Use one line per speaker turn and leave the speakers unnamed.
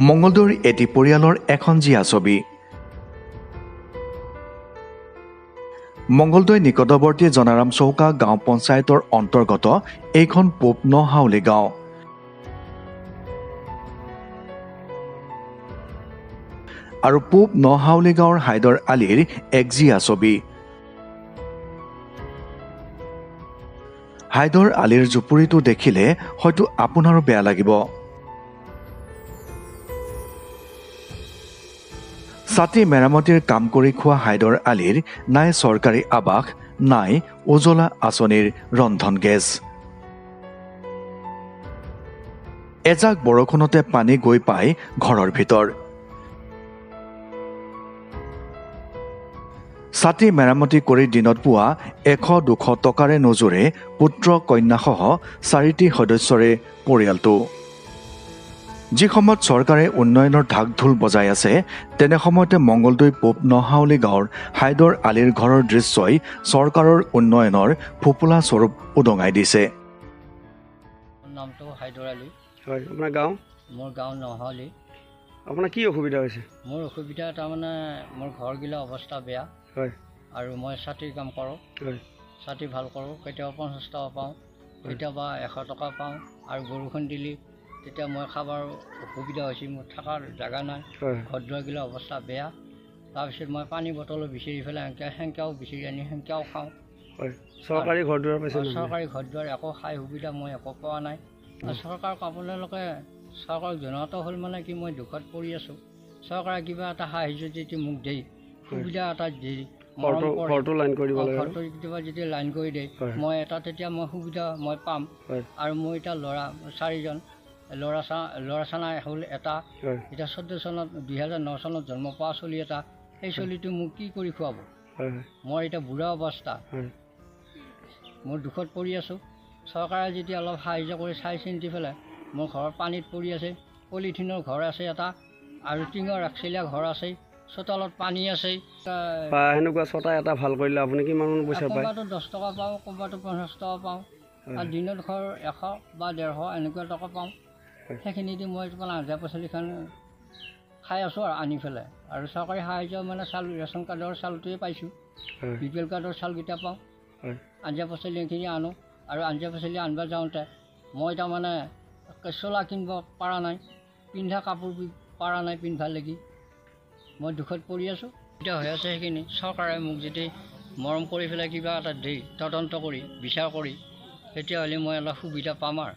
মঙ্গলদৈৰ এটি পৰিয়ালৰ এখন জীয়া ছবি। মঙ্গলদৈ নিকটৱৰ্তী জনাৰাম চৌকা গাঁও পঞ্চায়তৰ অন্তৰ্গত এইখন পূব নহাউলি গাঁও। আৰু পূব নহাউলি গাঁৱৰ হাইদৰ আলীৰ এক জীয়া ছবি। হাইদৰ আলীৰ জুপুৰিটো দেখিলে হয়তো আপোনাৰো বেয়া লাগিব। ছাতি মেৰামতিৰ কাম কৰি খোৱা হাইদৰ আলীৰ নাই চৰকাৰী আৱাস, নাই উজলা আঁচনিৰ ৰন্ধন গেছ। এজাক বৰষুণতে পানী গৈ পায় ঘৰৰ ভিতৰ। ছাতি মেৰামতি কৰি দিনত পোৱা 100-200 টকাৰে নোজোৰে পুত্ৰ কন্যাসহ 4টি সদস্যৰে পৰিয়ালটো। যি সময়ত চৰকাৰে উন্নয়নৰ ঢাক ঢোল বজাই আছে, তেনে সময়তে মঙ্গলদৈ পূব নহাউলি গাঁৱৰ হাইদৰ আলীৰ ঘৰৰ দৃশ্যই চৰকাৰৰ উন্নয়নৰ ফোপোলা স্বৰূপ উদঙাই দিছে।
নামটো হাইদৰ আলী।
হয়, আপোনাৰ গাঁও?
মোৰ গাঁও নহাউলি।
আপোনাৰ কি অসুবিধা হৈছে?
মোৰ অসুবিধা তাৰমানে মোৰ ঘৰগিলা অৱস্থা বেয়া।
হয়।
আৰু মই ছাতিৰ কাম কৰোঁ।
হয়।
ছাতি ভাল কৰোঁ, কেতিয়াবা 50 টকা পাওঁ, কেতিয়াবা 100 টকা পাওঁ। আৰু বৰষুণ দিলে তেতিয়া মই খাবৰ অসুবিধা হৈছে, মোৰ থকাৰ জেগা নাই, ঘৰ দুৱাৰগিলা অৱস্থা বেয়া। তাৰপিছত মই পানী বটলো বিচাৰি পেলাই সেংকাও বিচাৰি আনি সেংকাও খাওঁ।
হয়। চৰকাৰী ঘৰ দুৱাৰ পাইছে?
চৰকাৰী ঘৰ দুৱাৰ একো সাই সুবিধা মই একো পোৱা নাই। চৰকাৰক আপোনালোকে চৰকাৰক জনোৱাটো হ'ল মানে কি, মই দুখত পৰি আছোঁ। চৰকাৰে কিবা এটা সাহাৰ্য যদি মোক দিয়ে, সুবিধা এটা দিয়ে, ঘৰটো লাইন কৰি দিব লাগে, ঘৰটো কেতিয়াবা যদি লাইন কৰি দিয়ে, মই এটা তেতিয়া মই সুবিধা মই পাম। আৰু মোৰ এতিয়া ল'ৰা 4জন, ল'ৰা চানা হ'ল এটা। এতিয়া 2009 চনত জন্ম পোৱা চলি এটা, সেই চলিটো মোক কি কৰি খুৱাব? মই এতিয়া বুঢ়া অৱস্থা, মোৰ দুখত পৰি আছোঁ। চৰকাৰে যদি অলপ সাহাৰ্য কৰি চাই চিন্তি পেলাই, মোৰ ঘৰত পানীত পৰি আছে, পলিথিনৰ ঘৰ আছে এটা, আৰু টিঙৰ একচেলীয়া ঘৰ আছে, চোতালত পানী আছে।
সেনেকুৱা ছটা এটা ভাল কৰিলে আপুনি কিমান পইচা পায়? ক'ৰবাতো 10 টকা পাওঁ, ক'ৰবাতো 50 টকা পাওঁ, আৰু দিনত ঘৰ 100 বা 150 এনেকুৱা টকা পাওঁ। সেইখিনি দি মই আঞ্জা পাচলিখন খাই আছোঁ আৰু আনি পেলাই। আৰু চৰকাৰী সাহাৰ্য মানে চাউল, ৰেচন কাৰ্ডৰ চাউলটোৱে পাইছোঁ, BPL কাৰ্ডৰ চাউলকেইটা পাওঁ। আঞ্জা পাচলিখিনি আনো, আৰু আঞ্জা পাচলি আনিব যাওঁতে মই তাৰমানে চোলা কিনিব পৰা নাই, পিন্ধা কাপোৰ পৰা নাই পিন্ধিব লাগি। মই দুখত পৰি আছোঁ। এতিয়া হৈ আছে সেইখিনি চৰকাৰে মোক যদি মৰম কৰি পেলাই কিবা এটা দিয়ে, তদন্ত কৰি বিচাৰ কৰি, তেতিয়াহ'লে মই অলপ সুবিধা পাম আৰু।